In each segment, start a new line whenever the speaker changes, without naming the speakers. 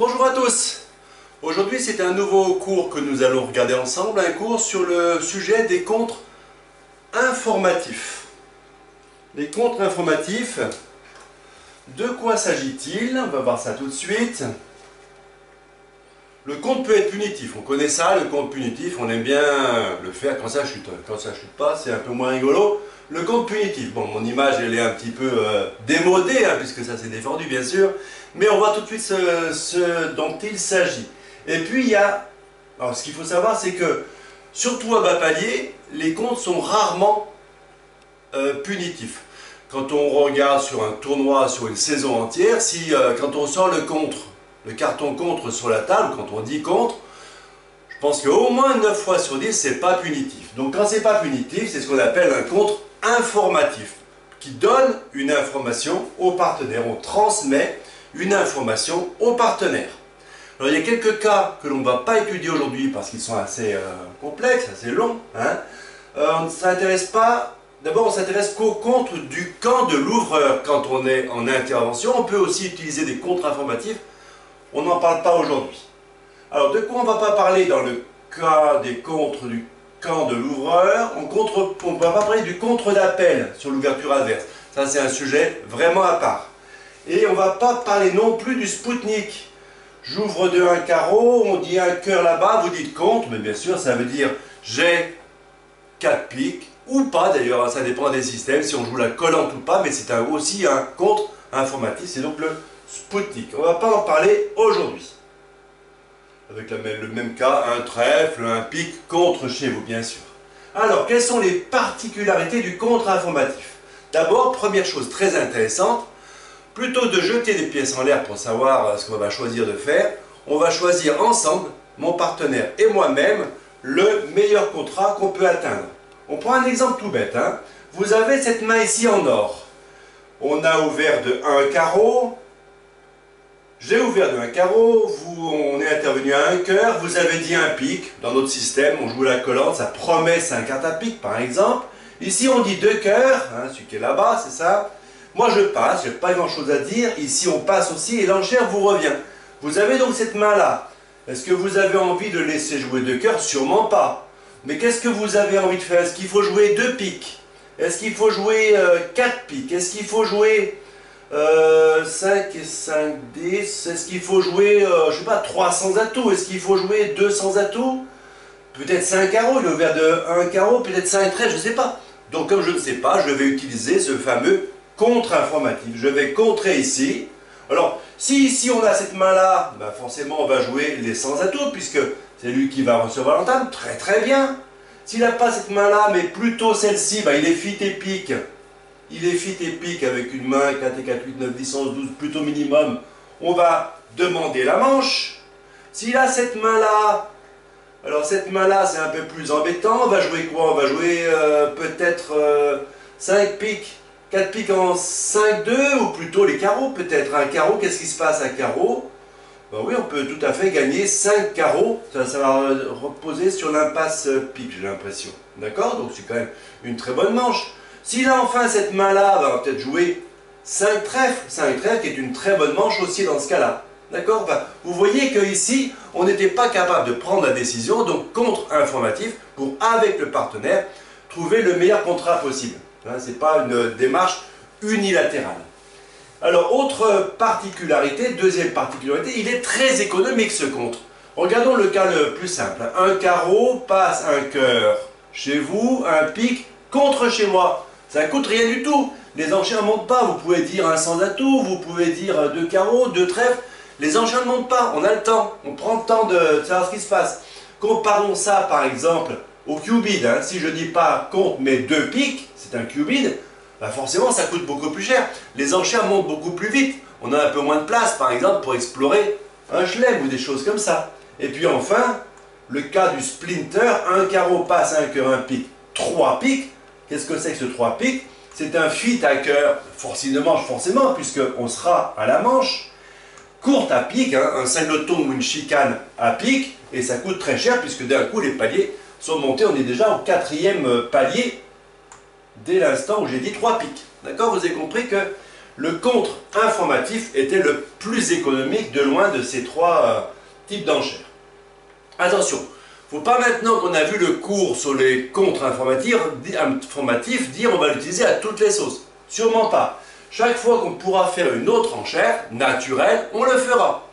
Bonjour à tous. Aujourd'hui c'est un nouveau cours que nous allons regarder ensemble, un cours sur le sujet des contres informatifs. Les contres informatifs, de quoi s'agit-il? On va voir ça tout de suite. Le conte peut être punitif, on connaît ça, le conte punitif, on aime bien le faire quand ça chute. Quand ça chute pas, c'est un peu moins rigolo. Le conte punitif, bon, mon image elle est un petit peu démodée, puisque ça s'est défendu bien sûr, mais on voit tout de suite ce dont il s'agit. Et puis il y a, alors ce qu'il faut savoir c'est que, surtout à bas palier, les contes sont rarement punitifs. Quand on regarde sur un tournoi, sur une saison entière, quand on sort le carton contre sur la table, quand on dit contre, je pense qu'au moins 9 fois sur 10, c'est pas punitif. Donc quand c'est pas punitif, c'est ce qu'on appelle un contre informatif, qui donne une information au partenaire. On transmet une information au partenaire. Alors il y a quelques cas que l'on ne va pas étudier aujourd'hui parce qu'ils sont assez complexes, assez longs. On ne s'intéresse pas. D'abord, on s'intéresse qu'au contre du camp de l'ouvreur. Quand on est en intervention, on peut aussi utiliser des contres informatifs. On n'en parle pas aujourd'hui. Alors, de quoi on ne va pas parler dans le cas des contres du camp de l'ouvreur? On ne va pas parler du contre d'appel sur l'ouverture adverse. Ça, c'est un sujet vraiment à part. Et on ne va pas parler non plus du Spoutnik. J'ouvre de un carreau, on dit un cœur là-bas, vous dites contre, mais bien sûr, ça veut dire j'ai 4 piques, ou pas d'ailleurs, ça dépend des systèmes, si on joue la collante ou pas, mais c'est aussi un contre informatif, c'est donc le Spoutnik. On ne va pas en parler aujourd'hui. Avec le même cas, un trèfle, un pique contre chez vous, bien sûr. Alors, quelles sont les particularités du contre informatif? D'abord, première chose très intéressante, plutôt de jeter des pièces en l'air pour savoir ce qu'on va choisir de faire, on va choisir ensemble, mon partenaire et moi-même, le meilleur contrat qu'on peut atteindre. On prend un exemple tout bête. Vous avez cette main ici en or. On a ouvert de 1 carreau. J'ai ouvert de 1 carreau. On est intervenu à un cœur. Vous avez dit un pique. Dans notre système, on joue la collante. Ça promet 5 cartes à pique, par exemple. Ici, on dit 2 cœurs. Celui qui est là-bas, c'est ça. Moi, je passe. Je n'ai pas grand-chose à dire. Ici, on passe aussi. Et l'enchère vous revient. Vous avez donc cette main-là. Est-ce que vous avez envie de laisser jouer 2 cœurs? Sûrement pas. Mais qu'est-ce que vous avez envie de faire? Est-ce qu'il faut jouer 2 piques? Est-ce qu'il faut jouer 4 piques? Est-ce qu'il faut jouer 5 et 5 10? Est-ce qu'il faut jouer, je sais pas, 300 atouts? Est-ce qu'il faut jouer 200 atouts? Peut-être 5 carreaux, il est ouvert de 1 carreau, peut-être 5 13, je ne sais pas. Donc comme je ne sais pas, je vais utiliser ce fameux contre informatif. Je vais contrer ici. Alors, si ici on a cette main-là, ben forcément on va jouer les 100 atouts, puisque c'est lui qui va recevoir l'entame, très très bien. S'il n'a pas cette main-là, mais plutôt celle-ci, ben il est fit et pique. Il est fit et pique avec une main, 4 et 4, 8, 9, 10, 11, 12, plutôt minimum. On va demander la manche. S'il a cette main-là, alors cette main-là c'est un peu plus embêtant. On va jouer quoi? On va jouer peut-être 5 piques. 4 piques en 5-2, ou plutôt les carreaux peut-être. Un carreau, qu'est-ce qui se passe? Un carreau, ben oui, on peut tout à fait gagner 5 carreaux. Ça va reposer sur l'impasse pique, j'ai l'impression. D'accord? Donc c'est quand même une très bonne manche. S'il a enfin cette main-là, ben, on va peut-être jouer 5 trèfles. 5 trèfles qui est une très bonne manche aussi dans ce cas-là. D'accord? Ben, vous voyez qu'ici, on n'était pas capable de prendre la décision, donc contre-informatif, pour, avec le partenaire, trouver le meilleur contrat possible. Ce n'est pas une démarche unilatérale. Alors, autre particularité, deuxième particularité, il est très économique ce contre. Regardons le cas le plus simple. Un carreau passe un cœur chez vous, un pique contre chez moi. Ça ne coûte rien du tout. Les enchères ne montent pas. Vous pouvez dire un sans atout, vous pouvez dire 2 carreaux, 2 trèfles. Les enchères ne montent pas. On a le temps. On prend le temps de savoir ce qui se passe. Comparons ça par exemple au cubid. Si je ne dis pas contre mais 2 piques, c'est un cubid. Ben forcément ça coûte beaucoup plus cher. Les enchères montent beaucoup plus vite. On a un peu moins de place par exemple pour explorer un chelem ou des choses comme ça. Et puis enfin, le cas du splinter, un carreau passe un cœur, un pique, 3 piques. Qu'est-ce que c'est que ce 3 piques? C'est un fuite à cœur, forcément, puisqu'on sera à la manche. Courte à pique, un singleton ou une chicane à pique, et ça coûte très cher puisque d'un coup les paliers sont montés. On est déjà au 4e palier dès l'instant où j'ai dit 3 piques. D'accord? Vous avez compris que le contre informatif était le plus économique de loin de ces trois types d'enchères. Attention, il ne faut pas maintenant qu'on a vu le cours sur les contres informatifs dire on va l'utiliser à toutes les sauces. Sûrement pas. Chaque fois qu'on pourra faire une autre enchère naturelle, on le fera.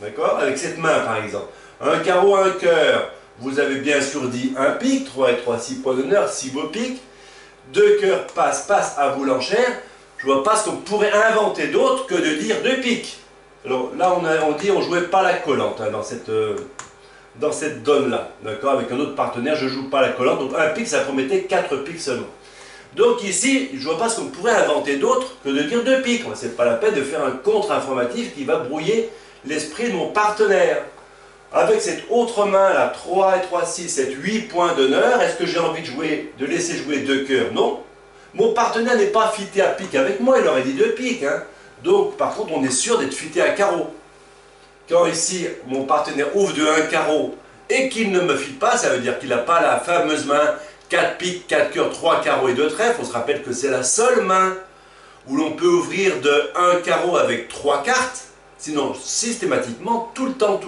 D'accord? Avec cette main par exemple. Un carreau, un cœur. Vous avez bien sûr dit un pic, 3 et 3, 6 points d'honneur, 6 beaux pics. 2 cœurs, passe, passe, à vous l'enchère. Je vois pas ce qu'on pourrait inventer d'autre que de dire 2 pics. Alors là, on dit on jouait pas la collante hein, dans cette donne-là. D'accord? Avec un autre partenaire, je joue pas la collante. Donc un pic, ça promettait 4 pics seulement. Donc ici, je vois pas ce qu'on pourrait inventer d'autre que de dire 2 pics. C'est pas la peine de faire un contre informatif qui va brouiller l'esprit de mon partenaire. Avec cette autre main là, 3 et 3, 6, 7, 8 points d'honneur, est-ce que j'ai envie de laisser jouer 2 cœurs? Non. Mon partenaire n'est pas fité à pique avec moi, il aurait dit 2 piques. Hein. Donc par contre, on est sûr d'être fité à carreau. Quand ici, mon partenaire ouvre de 1 carreau et qu'il ne me fite pas, ça veut dire qu'il n'a pas la fameuse main 4 piques, 4 cœurs, 3 carreaux et 2 trèfles. On se rappelle que c'est la seule main où l'on peut ouvrir de 1 carreau avec 3 cartes. Sinon, systématiquement, tout le temps,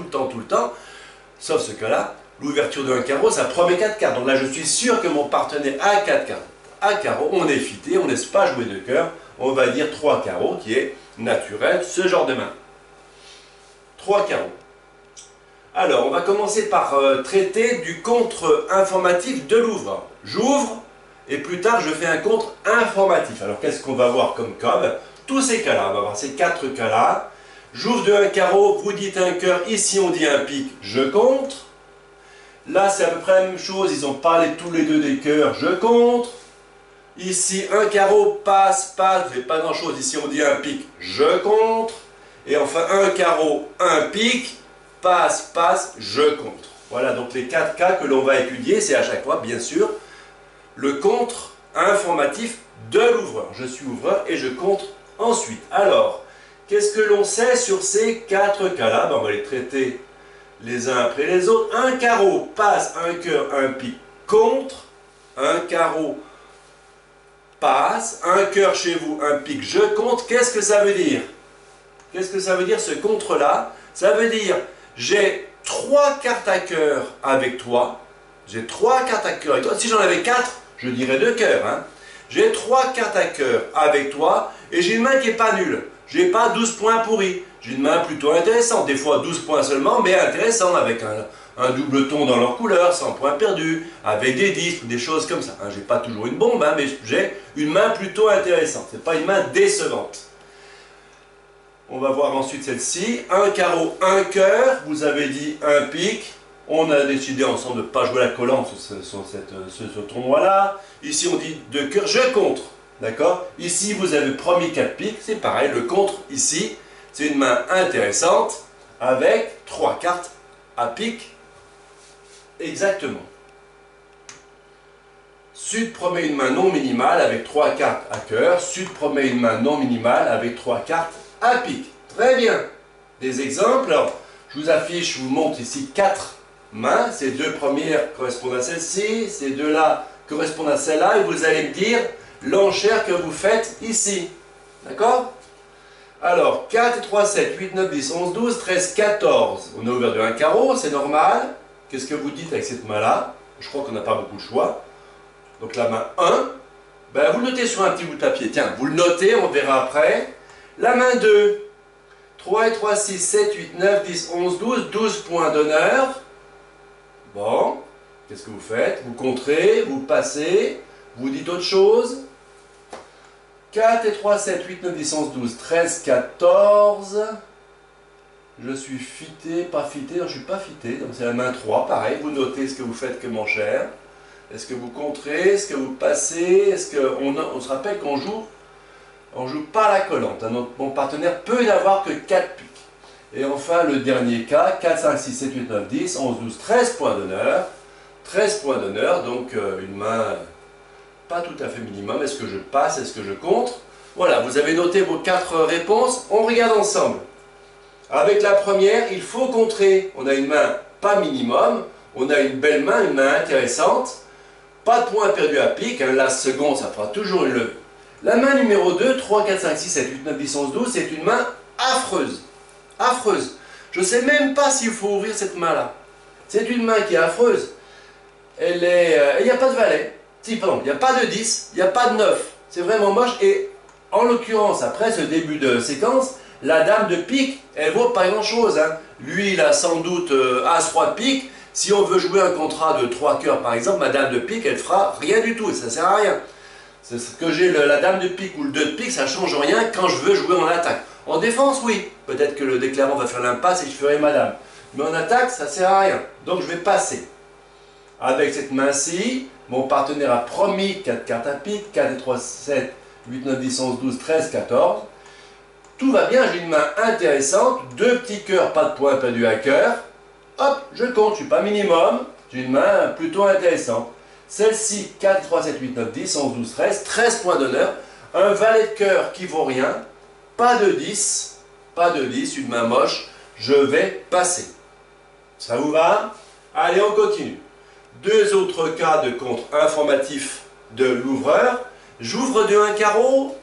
sauf ce cas-là, l'ouverture d'un carreau, ça promet 4 cartes. Donc là, je suis sûr que mon partenaire a 4 cartes. À carreau, on est fité, on ne laisse pas jouer de cœur. On va dire 3 carreaux, qui est naturel, ce genre de main. 3 carreaux. Alors, on va commencer par traiter du contre informatif de l'ouvreur. J'ouvre, et plus tard, je fais un contre informatif. Alors, qu'est-ce qu'on va voir comme cas? Tous ces cas-là, on va voir ces 4 cas-là. J'ouvre de 1 carreau, vous dites un cœur, ici on dit un pic, je contre. Là c'est à peu près la même chose, ils ont parlé tous les deux des cœurs, je contre. Ici un carreau, passe, passe, vous n'avez pas grand chose, ici on dit un pic, je contre. Et enfin un carreau, un pic, passe, passe, je contre. Voilà donc les 4 cas que l'on va étudier, c'est à chaque fois bien sûr le contre informatif de l'ouvreur. Je suis ouvreur et je contre ensuite. Alors, qu'est-ce que l'on sait sur ces 4 cas-là? On va les traiter les uns après les autres. Un carreau, passe, un cœur, un pic, contre. Un carreau, passe. Un cœur chez vous, un pic, je contre. Qu'est-ce que ça veut dire? Qu'est-ce que ça veut dire ce contre-là? Ça veut dire, j'ai 3 cartes à cœur avec toi. J'ai 3 cartes à cœur avec toi. Si j'en avais 4, je dirais 2 cœurs. Hein. J'ai 3 cartes à cœur avec toi et j'ai une main qui n'est pas nulle. J'ai pas 12 points pourris. J'ai une main plutôt intéressante. Des fois 12 points seulement, mais intéressant, avec un double ton dans leur couleur, sans points perdus, avec des 10 ou des choses comme ça. Hein, j'ai pas toujours une bombe, hein, mais j'ai une main plutôt intéressante. C'est pas une main décevante. On va voir ensuite celle-ci. Un carreau, un cœur. Vous avez dit un pic. On a décidé ensemble de ne pas jouer la collante sur ce tournoi-là. Ici, on dit 2 cœurs. Je contre. D'accord? Ici, vous avez promis 4 piques. C'est pareil. Le contre, ici, c'est une main intéressante avec 3 cartes à pique. Exactement. Sud promet une main non minimale avec 3 cartes à cœur. Sud promet une main non minimale avec 3 cartes à pique. Très bien. Des exemples. Alors, je vous affiche, je vous montre ici 4 mains. Ces 2 premières correspondent à celle-ci. Ces 2-là correspondent à celle-là. Et vous allez me dire l'enchère que vous faites ici. D'accord? Alors, 4 et 3, 7, 8, 9, 10, 11, 12, 13, 14. On a ouvert de un carreau, c'est normal. Qu'est-ce que vous dites avec cette main-là? Je crois qu'on n'a pas beaucoup de choix. Donc la main 1, ben, vous le notez sur un petit bout de papier. Tiens, vous le notez, on verra après. La main 2, 3 et 3, 6, 7, 8, 9, 10, 11, 12, 12 points d'honneur. Bon, qu'est-ce que vous faites? Vous contrez, vous passez, vous dites autre chose. 4 et 3, 7, 8, 9, 10, 11, 12, 13, 14. Je suis fité, pas fité, non, je ne suis pas fité. Donc c'est la main 3, pareil. Vous notez ce que vous faites comme enchère. Est-ce que vous contrez? Est-ce que vous passez? Est-ce qu'on se rappelle qu'on joue? On ne joue pas la collante. Mon partenaire peut n'avoir que 4 piques. Et enfin, le dernier cas, 4, 5, 6, 7, 8, 9, 10, 11, 12, 13 points d'honneur. 13 points d'honneur, donc une main pas tout à fait minimum. Est-ce que je passe? Est-ce que je contre? Voilà, vous avez noté vos 4 réponses. On regarde ensemble. Avec la première, il faut contrer. On a une main pas minimum. On a une belle main, une main intéressante. Pas de points perdus à pique. Hein. La seconde, ça fera toujours La main numéro 2, 3, 4, 5, 6, 7, 8, 9, 10, 11, 12, c'est une main affreuse. Affreuse. Je ne sais même pas s'il faut ouvrir cette main-là. C'est une main qui est affreuse. Elle est... il n'y a pas de valet. Si, pardon, il n'y a pas de 10, il n'y a pas de 9. C'est vraiment moche. Et en l'occurrence, après ce début de séquence, la dame de pique, elle vaut pas grand-chose. Hein. Lui, il a sans doute As-Roi de pique. Si on veut jouer un contrat de 3 cœurs, par exemple, ma dame de pique, elle fera rien du tout. Ça ne sert à rien. C'est ce que j'ai la dame de pique ou le 2 de pique, ça ne change rien quand je veux jouer en attaque. En défense, oui. Peut-être que le déclarant va faire l'impasse et je ferai ma dame. Mais en attaque, ça ne sert à rien. Donc je vais passer. Avec cette main-ci, mon partenaire a promis 4 cartes à pique, 4 et 3, 7, 8, 9, 10, 11, 12, 13, 14. Tout va bien, j'ai une main intéressante, 2 petits cœurs, pas de points perdus à cœur. Hop, je compte, je ne suis pas minimum, j'ai une main plutôt intéressante. Celle-ci, 4, 3, 7, 8, 9, 10, 11, 12, 13, 13 points d'honneur. Un valet de cœur qui vaut rien, pas de 10, une main moche, je vais passer. Ça vous va? Allez, on continue. 2 autres cas de contre informatif de l'ouvreur. J'ouvre de 1 carreau,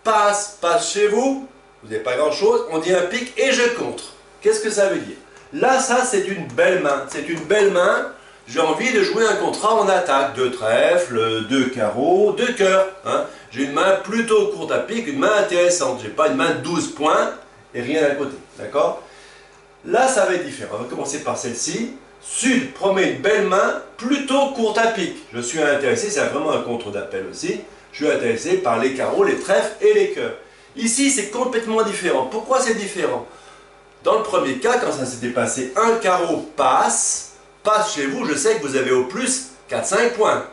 passe chez vous, vous n'avez pas grand chose, on dit un pique et je contre. Qu'est-ce que ça veut dire? Là, ça c'est une belle main, c'est une belle main, j'ai envie de jouer un contrat en attaque, 2 trèfles, 2 carreaux, 2 cœurs. Hein. J'ai une main plutôt courte à pique, une main intéressante, j'ai pas une main de 12 points et rien à côté, d'accord? Là, ça va être différent, on va commencer par celle-ci. Sud promet une belle main, plutôt courte à pique. Je suis intéressé, c'est vraiment un contre d'appel aussi. Je suis intéressé par les carreaux, les trèfles et les cœurs. Ici, c'est complètement différent. Pourquoi c'est différent? Dans le premier cas, quand ça s'était passé, un carreau passe chez vous, je sais que vous avez au plus 4-5 points.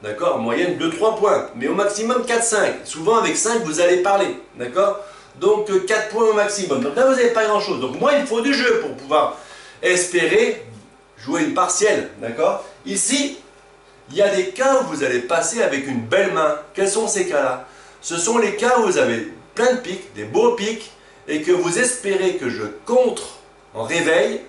D'accord? En moyenne 2-3 points, mais au maximum 4-5. Souvent avec 5, vous allez parler. D'accord? Donc 4 points au maximum. Donc là, vous n'avez pas grand-chose. Donc moi, il me faut du jeu pour pouvoir espérer jouer une partielle, d'accord? Ici, il y a des cas où vous allez passer avec une belle main. Quels sont ces cas-là? Ce sont les cas où vous avez plein de piques, des beaux piques, et que vous espérez que je contre en réveil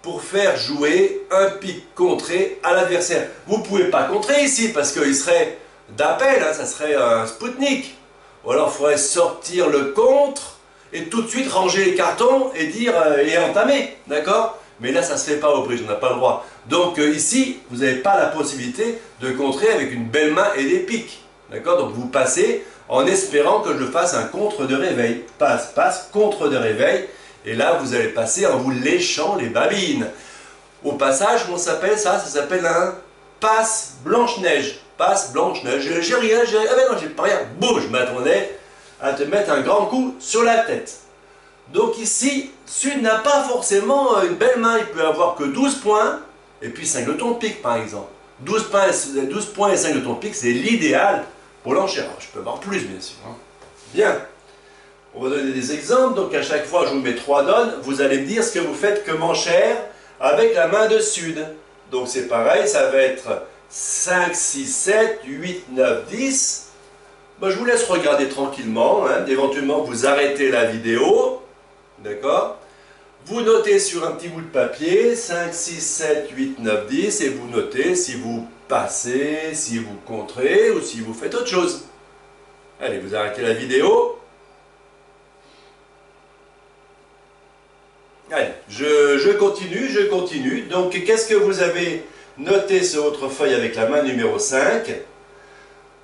pour faire jouer un pic contré à l'adversaire. Vous ne pouvez pas contrer ici parce qu'il serait d'appel, hein, ça serait un Spoutnik. Ou alors il faudrait sortir le contre et tout de suite ranger les cartons et dire et entamer, d'accord? Mais là, ça ne se fait pas au bridge, on n'a pas le droit. Donc ici, vous n'avez pas la possibilité de contrer avec une belle main et des piques. D'accord? Donc vous passez en espérant que je fasse un contre de réveil. Passe, passe, contre de réveil. Et là, vous allez passer en vous léchant les babines. Au passage, comment ça s'appelle ça? Ça s'appelle un passe Blanche-Neige. Passe Blanche-Neige. J'ai rien, ah ben non, j'ai pas rien. Boum, je m'attendais à te mettre un grand coup sur la tête. Donc ici, Sud n'a pas forcément une belle main, il peut avoir que 12 points, et puis 5 de ton pique par exemple. 12 points et 5 de ton pique, c'est l'idéal pour l'enchère. Je peux avoir plus bien sûr. Hein. Bien, on va donner des exemples, donc à chaque fois je vous mets 3 donnes, vous allez me dire ce que vous faites comme enchère avec la main de Sud. Donc c'est pareil, ça va être 5, 6, 7, 8, 9, 10. Ben, je vous laisse regarder tranquillement, hein. Éventuellement vous arrêtez la vidéo. D'accord? Vous notez sur un petit bout de papier 5, 6, 7, 8, 9, 10 et vous notez si vous passez, si vous contrez ou si vous faites autre chose. Allez, vous arrêtez la vidéo. Allez, je continue. Donc, qu'est-ce que vous avez noté sur votre feuille avec la main numéro 5?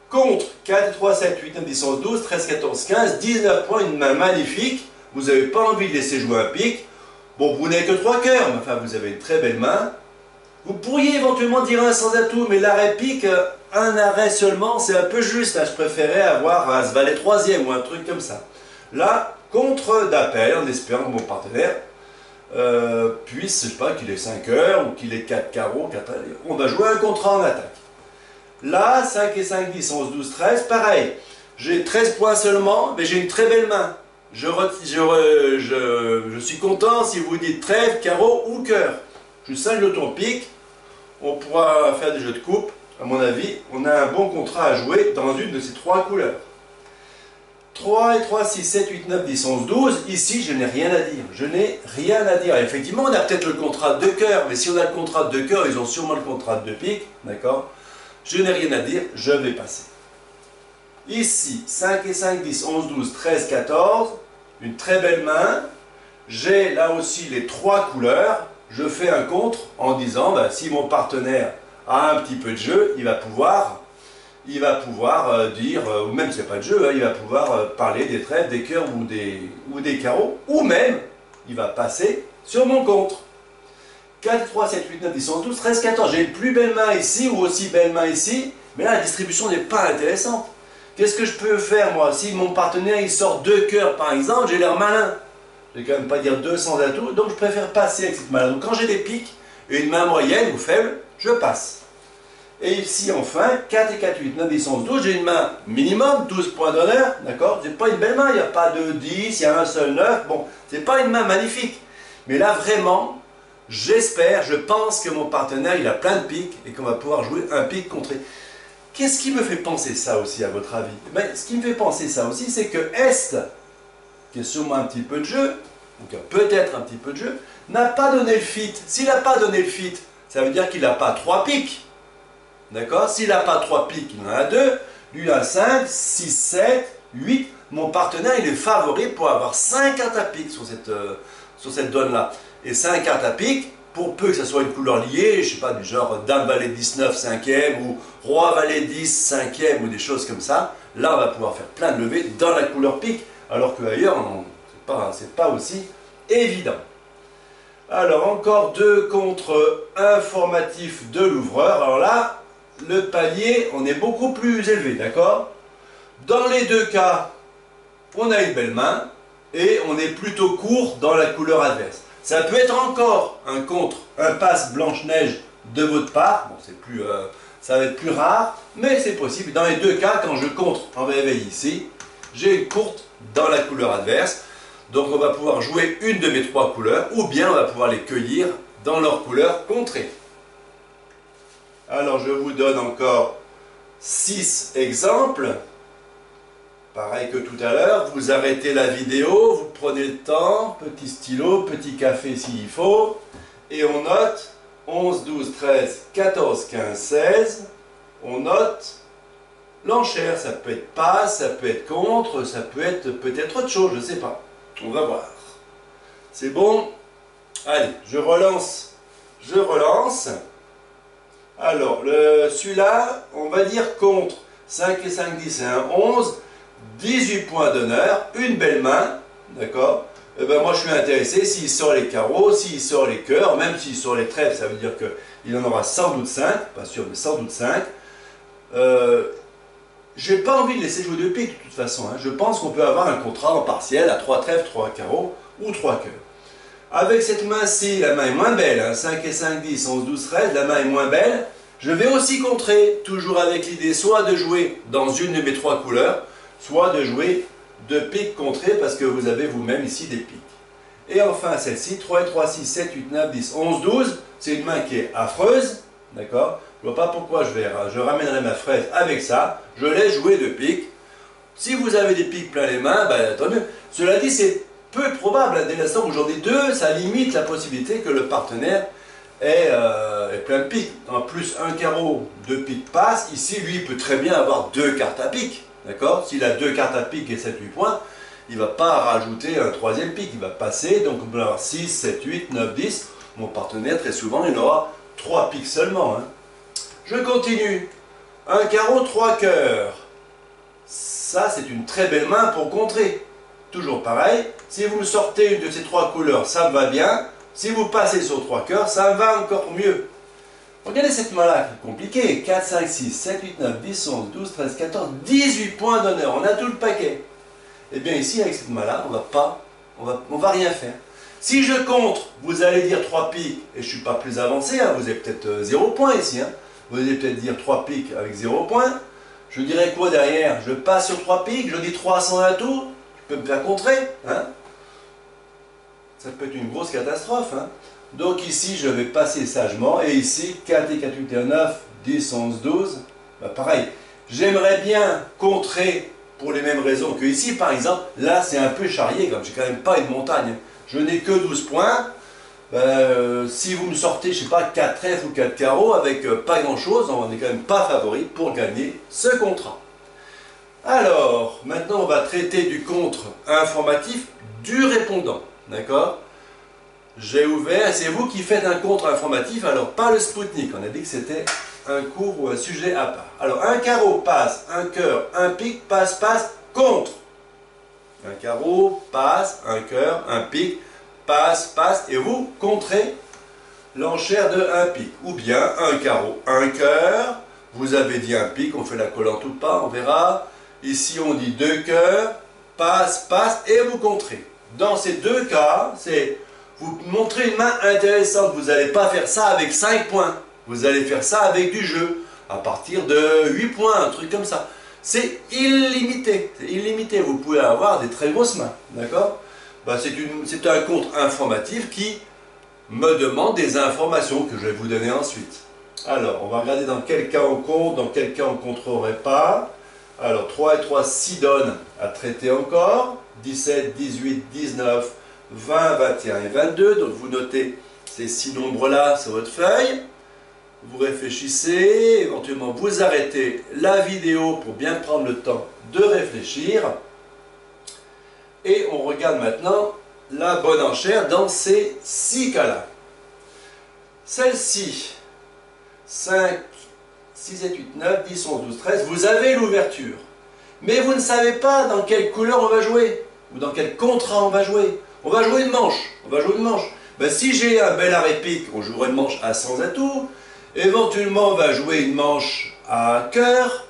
Contre 4, 3, 7, 8, 9, 10, 11, 12, 13, 14, 15, 19 points, une main magnifique. Vous n'avez pas envie de laisser jouer un pique. Bon, vous n'avez que 3 cœurs, mais enfin, vous avez une très belle main. Vous pourriez éventuellement dire un sans atout, mais l'arrêt pique, un arrêt seulement, c'est un peu juste. Là, je préférais avoir un valet 3e ou un truc comme ça. Là, contre d'appel, en espérant que mon partenaire puisse, je sais pas, qu'il ait 5 heures ou qu'il ait 4 carreaux. 4... On va jouer un contrat en attaque. Là, 5 et 5, 10, 11, 12, 13, pareil. J'ai 13 points seulement, mais j'ai une très belle main. Je suis content si vous dites trèfle, carreau ou cœur. Je 5 de ton pique, on pourra faire des jeux de coupe. À mon avis, on a un bon contrat à jouer dans une de ces 3 couleurs. 3 et 3, 6, 7, 8, 9, 10, 11, 12. Ici, je n'ai rien à dire. Je n'ai rien à dire. Effectivement, on a peut-être le contrat de cœur, mais si on a le contrat de cœur, ils ont sûrement le contrat de pique. D'accord? Je n'ai rien à dire, je vais passer. Ici, 5 et 5, 10, 11, 12, 13, 14. Une très belle main. J'ai là aussi les trois couleurs. Je fais un contre en disant, bah, si mon partenaire a un petit peu de jeu, il va pouvoir dire, ou même c'est pas de jeu, hein, il va pouvoir parler des trèfles, des cœurs ou des carreaux, ou même il va passer sur mon contre. 4, 3, 7, 8, 9, 10, 11, 12, 13, 14. J'ai une plus belle main ici ou aussi belle main ici, mais là la distribution n'est pas intéressante. Qu'est-ce que je peux faire moi? Si mon partenaire il sort deux cœurs par exemple, j'ai l'air malin. Je vais quand même pas dire 200 atouts, donc je préfère passer avec cette main-là. Donc quand j'ai des piques et une main moyenne ou faible, je passe. Et ici enfin, 4 et 4, 8, 9, 10, 11, 12, j'ai une main minimum, 12 points d'honneur, d'accord? C'est pas une belle main, il n'y a pas de 10, il y a un seul 9, bon, c'est pas une main magnifique. Mais là vraiment, j'espère, je pense que mon partenaire il a plein de piques et qu'on va pouvoir jouer un pique contré. Qu'est-ce qui me fait penser ça aussi à votre avis? Ben, ce qui me fait penser ça aussi, c'est que Est, qui a sûrement un petit peu de jeu, ou qui a peut-être un petit peu de jeu, n'a pas donné le fit. S'il n'a pas donné le fit, ça veut dire qu'il n'a pas 3 piques. D'accord? S'il n'a pas 3 piques, il en a 2. Lui, il a 5, 6, 7, 8. Mon partenaire, il est favori pour avoir 5 cartes à pique sur cette donne-là. Et 5 cartes à pique, pour peu que ce soit une couleur liée, je ne sais pas, du genre Dame Valet 19, 5e, ou Roi Valet 10, 5e, ou des choses comme ça, là, on va pouvoir faire plein de levées dans la couleur pique, alors qu'ailleurs, c'est pas aussi évident. Alors, encore deux contre informatifs de l'ouvreur. Alors là, le palier, on est beaucoup plus élevé, d'accord? Dans les deux cas, on a une belle main et on est plutôt court dans la couleur adverse. Ça peut être encore un contre, un passe Blanche-Neige de votre part. Bon, ça va être plus rare, mais c'est possible. Dans les deux cas, quand je contre en VV ici, j'ai une courte dans la couleur adverse. Donc on va pouvoir jouer une de mes trois couleurs, ou bien on va pouvoir les cueillir dans leur couleur contrée. Alors je vous donne encore 6 exemples. Pareil que tout à l'heure, vous arrêtez la vidéo, vous prenez le temps, petit stylo, petit café s'il faut, et on note 11, 12, 13, 14, 15, 16. On note l'enchère, ça peut être passe, ça peut être contre, ça peut être peut-être autre chose, je ne sais pas. On va voir. C'est bon? Allez, je relance. Je relance. Alors, celui-là, on va dire contre. 5 et 5, 10 et 1, 11. 18 points d'honneur. Une belle main. D'accord? Eh ben, moi, je suis intéressé s'il sort les carreaux, s'il sort les cœurs, même s'il sort les trèfles, ça veut dire qu'il en aura sans doute 5. Pas sûr, mais sans doute 5. J'ai pas envie de laisser jouer de pique de toute façon. Hein. Je pense qu'on peut avoir un contrat en partiel à 3 trèfles, 3 carreaux ou 3 cœurs. Avec cette main-ci, la main est moins belle. Hein. 5 et 5, 10, 11, 12, 13, la main est moins belle. Je vais aussi contrer, toujours avec l'idée soit de jouer dans une de mes 3 couleurs, soit de jouer de pique contrée parce que vous avez vous-même ici des piques. Et enfin celle-ci, 3 et 3, 6, 7, 8, 9, 10, 11, 12, c'est une main qui est affreuse. D'accord? Je ne vois pas pourquoi je ramènerai ma fraise avec ça. Je laisse jouer de pique. Si vous avez des piques plein les mains, ben, tant mieux. Cela dit, c'est peu probable. Dès l'instant où j'en ai 2, ça limite la possibilité que le partenaire ait plein de piques. En plus, un carreau, 2 piques passe. Ici, lui, il peut très bien avoir 2 cartes à pique. D'accord? S'il a 2 cartes à pique et 7-8 points, il ne va pas rajouter un 3e pique. Il va passer. Donc, on peut avoir 6, 7, 8, 9, 10. Mon partenaire, très souvent, il aura 3 piques seulement. Hein. Je continue. Un carreau, 3 cœurs. Ça, c'est une très belle main pour contrer. Toujours pareil. Si vous me sortez une de ces 3 couleurs, ça me va bien. Si vous passez sur 3 cœurs, ça me va encore mieux. Regardez cette main-là, qui est compliquée. 4, 5, 6, 7, 8, 9, 10, 11, 12, 13, 14, 18 points d'honneur. On a tout le paquet. Et bien ici, avec cette main-là, on va rien faire. Si je contre, vous allez dire 3 piques, et je ne suis pas plus avancé, hein, vous avez peut-être 0 point ici. Hein. Vous allez peut-être dire 3 piques avec 0 point. Je dirais quoi derrière? Je passe sur 3 piques, je dis 300 à tout, je peux me faire contrer. Hein? Ça peut être une grosse catastrophe. Hein? Donc ici, je vais passer sagement. Et ici, 4 et 4, 8 et 9, 10, 11, 12. Bah, pareil, j'aimerais bien contrer pour les mêmes raisons que ici. Par exemple, là, c'est un peu charrié, comme j'ai quand même pas une montagne. Je n'ai que 12 points. Si vous me sortez, je sais pas, 4 trèfles ou 4 carreaux avec pas grand chose, on n'est quand même pas favori pour gagner ce contrat. Alors, maintenant on va traiter du contre informatif du répondant. D'accord? J'ai ouvert, c'est vous qui faites un contre informatif, alors pas le Spoutnik, on a dit que c'était un cours ou un sujet à part. Alors un carreau passe, un cœur, un pic, passe, passe, contre. Un carreau passe, un cœur, un pic, passe, passe, et vous contrez l'enchère de un pic. Ou bien un carreau, un cœur, vous avez dit un pic, on fait la collante ou pas, on verra. Ici on dit deux cœurs, passe, passe, et vous contrez. Dans ces deux cas, c'est vous montrez une main intéressante. Vous n'allez pas faire ça avec 5 points. Vous allez faire ça avec du jeu. À partir de 8 points, un truc comme ça. C'est illimité. C'est illimité. Vous pouvez avoir des très grosses mains. D'accord? Ben, c'est un compte informatif qui me demande des informations que je vais vous donner ensuite. Alors, on va regarder dans quel cas on compte, dans quel cas on ne contrôlerait pas. Alors, 3 et 3, 6 donnent à traiter encore. 17, 18, 19, 20, 21 et 22. Donc, vous notez ces 6 nombres-là sur votre feuille. Vous réfléchissez, éventuellement vous arrêtez la vidéo pour bien prendre le temps de réfléchir. Et on regarde maintenant la bonne enchère dans ces 6 cas-là. Celle-ci, 5, 6, 7, 8, 9, 10, 11, 12, 13, vous avez l'ouverture. Mais vous ne savez pas dans quelle couleur on va jouer, ou dans quel contrat on va jouer. On va jouer une manche. On va jouer une manche. Ben, si j'ai un bel arrêt pique, on jouera une manche à 100 atouts. Éventuellement, on va jouer une manche à cœur.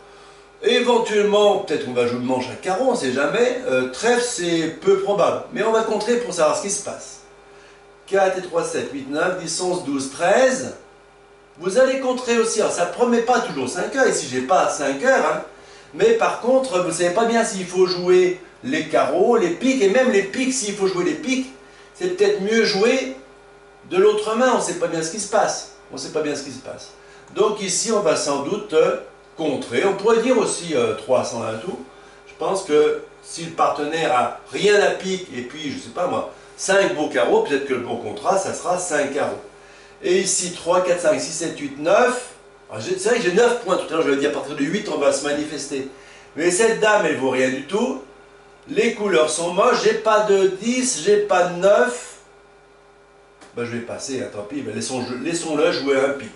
Éventuellement, peut-être on va jouer une manche à carreau, on ne sait jamais. Trèfle, c'est peu probable. Mais on va contrer pour savoir ce qui se passe. 4 et 3, 7, 8, 9, 10, 11, 12, 13. Vous allez contrer aussi. Alors, ça ne promet pas toujours 5 heures. Ici, je n'ai pas 5 heures. Hein. Mais par contre, vous ne savez pas bien s'il faut jouer les carreaux, les piques. Et même les piques, s'il faut jouer les piques, c'est peut-être mieux jouer de l'autre main. On ne sait pas bien ce qui se passe. On ne sait pas bien ce qui se passe. Donc ici, on va sans doute contrer. On pourrait dire aussi 300 à tout. Je pense que si le partenaire a rien à pique, et puis, je ne sais pas moi, 5 beaux carreaux, peut-être que le bon contrat, ça sera 5 carreaux. Et ici, 3, 4, 5, 6, 7, 8, 9. C'est vrai que j'ai 9 points. Tout à l'heure, je vais dire à partir de 8, on va se manifester. Mais cette dame, elle ne vaut rien du tout. Les couleurs sont moches. J'ai pas de 10, j'ai pas de 9. Ben, je vais passer, hein, tant pis, ben, laissons-le jouer un pic.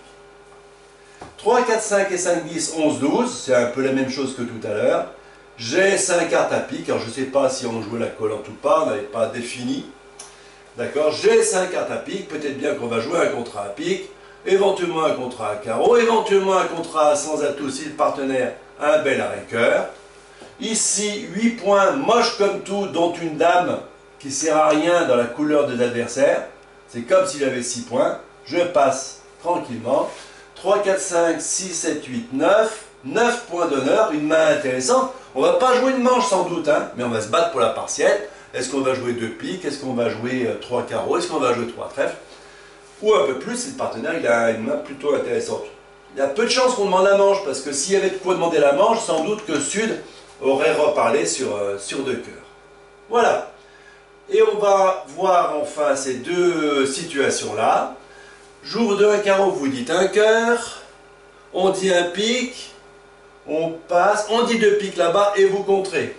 3, 4, 5 et 5, 10, 11, 12, c'est un peu la même chose que tout à l'heure. J'ai 5 cartes à pic, alors je ne sais pas si on jouait la collante ou pas, on n'avait pas défini. D'accord, j'ai 5 cartes à pic, peut-être bien qu'on va jouer un contrat à pic, éventuellement un contrat à carreau, éventuellement un contrat sans atout si le partenaire a un bel arrêt cœur. Ici, 8 points, moche comme tout, dont une dame qui ne sert à rien dans la couleur de l'adversaire. C'est comme s'il avait 6 points. Je passe tranquillement. 3, 4, 5, 6, 7, 8, 9. 9 points d'honneur, une main intéressante. On ne va pas jouer une manche sans doute, hein, mais on va se battre pour la partielle. Est-ce qu'on va jouer 2 piques? Est-ce qu'on va jouer 3 carreaux? Est-ce qu'on va jouer 3 trèfles? Ou un peu plus si le partenaire il a une main plutôt intéressante. Il y a peu de chances qu'on demande la manche, parce que s'il y avait de quoi demander la manche, sans doute que Sud aurait reparlé sur 2 cœurs. Voilà. Et on va voir enfin ces deux situations-là. J'ouvre de un carreau, vous dites un cœur. On dit un pic. On passe. On dit 2 piques là-bas et vous contrez.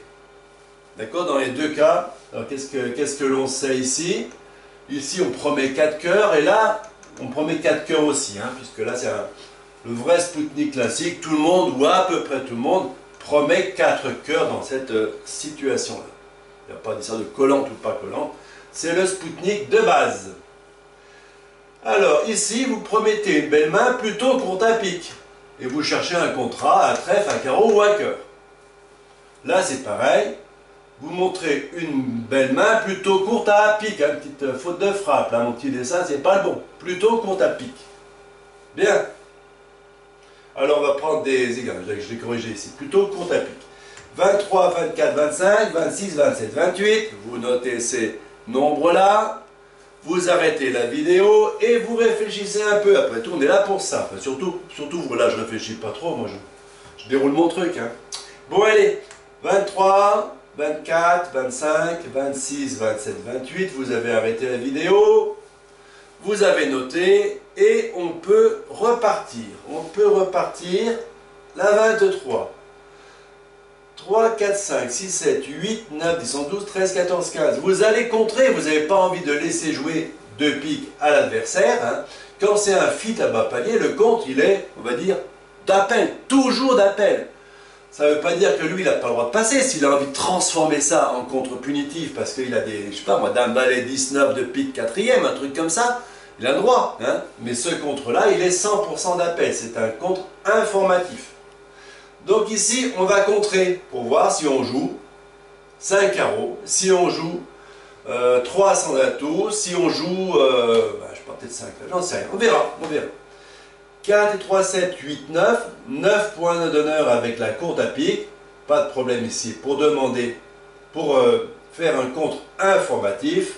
D'accord? Dans les deux cas. Alors qu'est-ce que l'on sait ici? Ici on promet 4 cœurs et là on promet 4 cœurs aussi. Hein, puisque là c'est le vrai Spoutnik classique. Tout le monde, ou à peu près tout le monde, promet 4 cœurs dans cette situation-là. Il n'y a pas d'histoire de collante ou pas collante. C'est le Spoutnik de base. Alors, ici, vous promettez une belle main plutôt courte à pic. Et vous cherchez un contrat, un trèfle, un carreau ou un cœur. Là, c'est pareil. Vous montrez une belle main plutôt courte à pic. Une petite faute de frappe. Là, mon petit dessin, c'est pas le bon. Plutôt courte à pic. Bien. Alors, on va prendre des égales. Je l'ai corrigé ici. Plutôt courte à pic. 23, 24, 25, 26, 27, 28. Vous notez ces nombres-là. Vous arrêtez la vidéo et vous réfléchissez un peu. Après tout, on est là pour ça. Enfin, surtout, là, je réfléchis pas trop. Moi, je déroule mon truc. Hein. Bon, allez. 23, 24, 25, 26, 27, 28. Vous avez arrêté la vidéo. Vous avez noté. Et on peut repartir. On peut repartir la 23. 3, 4, 5, 6, 7, 8, 9, 10, 11, 12, 13, 14, 15. Vous allez contrer, vous n'avez pas envie de laisser jouer deux piques à l'adversaire. Hein. Quand c'est un fit à bas palier, le contre, il est, on va dire, d'appel, toujours d'appel. Ça ne veut pas dire que lui, il n'a pas le droit de passer. S'il a envie de transformer ça en contre punitif, parce qu'il a des, je sais pas moi, dame valet 19 de pique quatrième, un truc comme ça, il a le droit. Hein. Mais ce contre-là, il est 100% d'appel. C'est un contre informatif. Donc ici, on va contrer pour voir si on joue 5 carreaux, si on joue 3 sans atout, si on joue, je sais pas, peut-être 5, j'en sais rien, on verra, on verra. 4 et 3, 7, 8, 9, 9 points d'honneur avec la courte à pique, pas de problème ici pour demander, pour faire un contre informatif.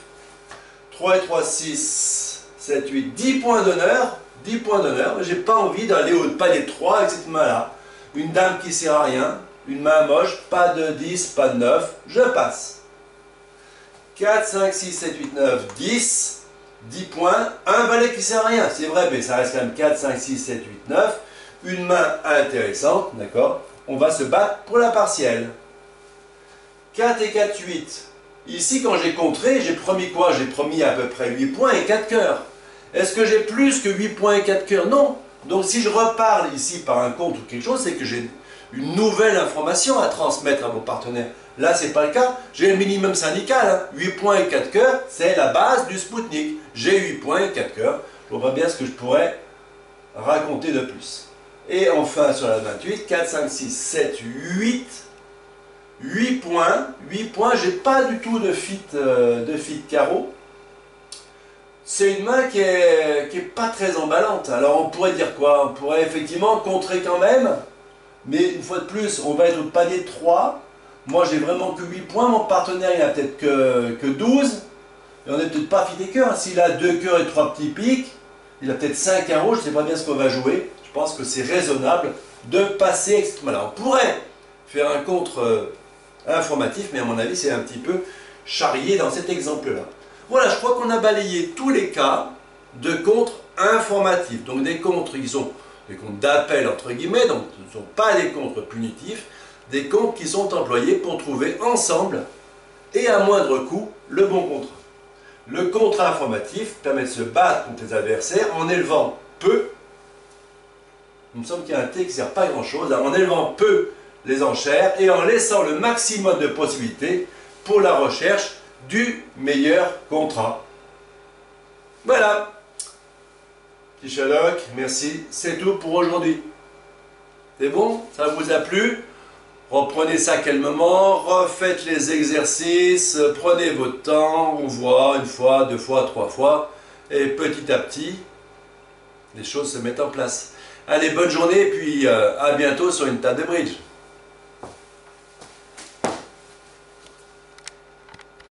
3 et 3, 6, 7, 8, 10 points d'honneur, 10 points d'honneur, mais j'ai pas envie d'aller au palier 3 avec cette main-là. Une dame qui sert à rien, une main moche, pas de 10, pas de 9, je passe. 4, 5, 6, 7, 8, 9, 10, 10 points, un valet qui sert à rien, c'est vrai, mais ça reste quand même 4, 5, 6, 7, 8, 9, une main intéressante, d'accord? On va se battre pour la partielle. 4 et 4, 8. Ici, quand j'ai contré, j'ai promis quoi? J'ai promis à peu près 8 points et 4 cœurs. Est-ce que j'ai plus que 8 points et 4 cœurs? Non. Donc si je reparle ici par un compte ou quelque chose, c'est que j'ai une nouvelle information à transmettre à mon partenaire. Là, ce n'est pas le cas. J'ai le minimum syndical. Hein. 8 points et 4 cœurs, c'est la base du Spoutnik. J'ai 8 points et 4 cœurs. Je vois bien ce que je pourrais raconter de plus. Et enfin, sur la 28, 4, 5, 6, 7, 8. 8 points. 8 points, j'ai pas du tout de fit carreau. C'est une main qui est pas très emballante. Alors on pourrait dire quoi? On pourrait effectivement contrer quand même. Mais une fois de plus, on va être au palier 3. Moi, j'ai vraiment que 8 points. Mon partenaire, il n'a peut-être que 12. Et on n'est peut-être pas fit et cœur. S'il a 2 cœurs et 3 petits piques, il a peut-être 5 carreaux. Je ne sais pas bien ce qu'on va jouer. Je pense que c'est raisonnable de passer. Voilà, on pourrait faire un contre informatif, mais à mon avis, c'est un petit peu charrié dans cet exemple-là. Voilà, je crois qu'on a balayé tous les cas de contre informatifs. Donc des contres qui sont des comptes d'appel entre guillemets, donc ce ne sont pas des comptes punitifs, des comptes qui sont employés pour trouver ensemble et à moindre coût le bon contrat. Le contrat informatif permet de se battre contre les adversaires en élevant peu, il me semble qu'il y a un T qui ne sert pas à grand chose, en élevant peu les enchères et en laissant le maximum de possibilités pour la recherche du meilleur contrat. Voilà. Petit Sherlock, merci, c'est tout pour aujourd'hui. C'est bon? Ça vous a plu? Reprenez ça calmement, refaites les exercices, prenez votre temps, on voit une fois, deux fois, trois fois, et petit à petit, les choses se mettent en place. Allez, bonne journée, et puis à bientôt sur une table de bridge.